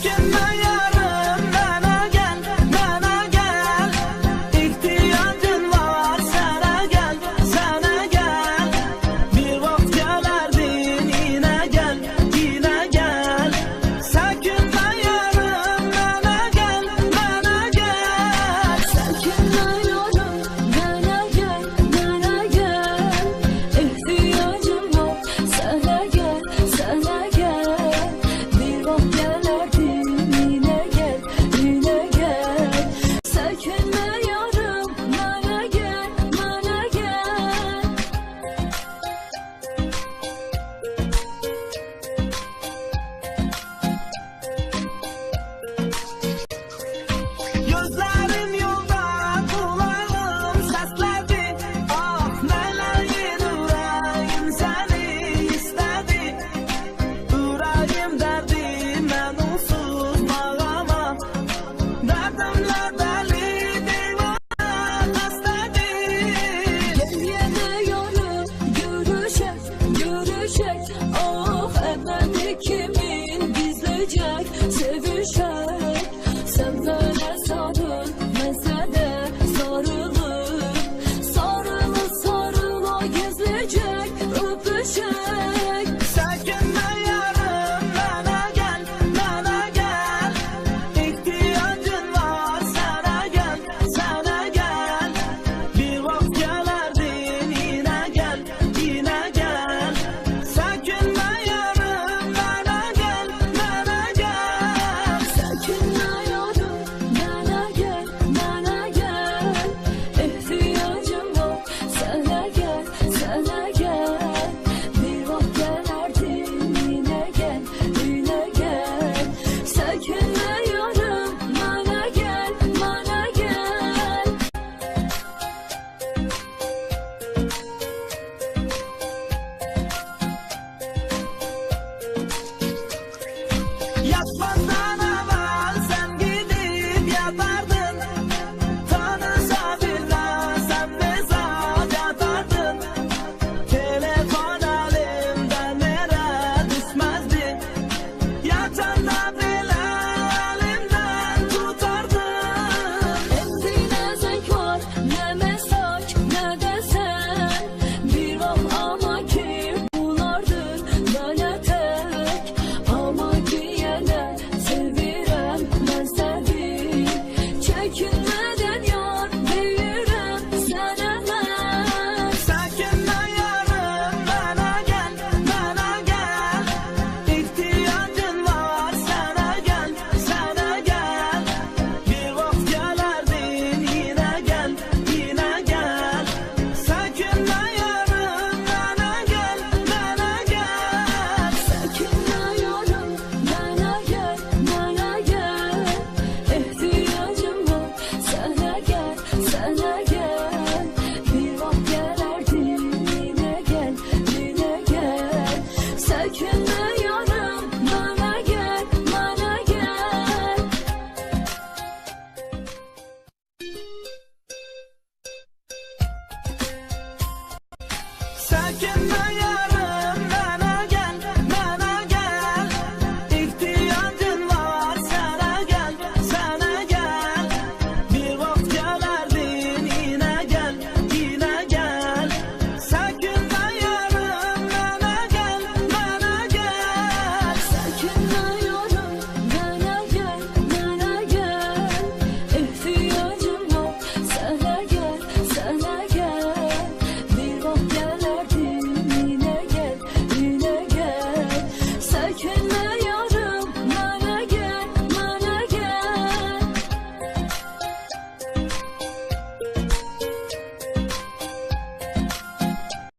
Sökünme yarım, bana gel, bana gel. İhtiyacın var, sana gel, sana gel. Bir vakit gelerdin, yine gel, yine gel. Sökünme yarım, bana gel, bana gel. Sökünme yarım, bana gel, bana gel. İhtiyacım var, sana gel, sana gel. Bir vakit gelerdin, yine gel, yine gel. Sökünme yarım, bana gel, bana gel. Gözlerim yolda, kulağım sesledi. Ah meleğin yüreğim seni istedi. Yüreğim derdim ben onsuz bağlama. Derdimle deli divane hastadır. Gel yine yarım, görüşek, görüşek. Ah ebedi kimin gizleyecek, sevişek. Sen böyle sarıl, mesele sarılıp. Sarılı sarıla gizleyecek, öpüşek.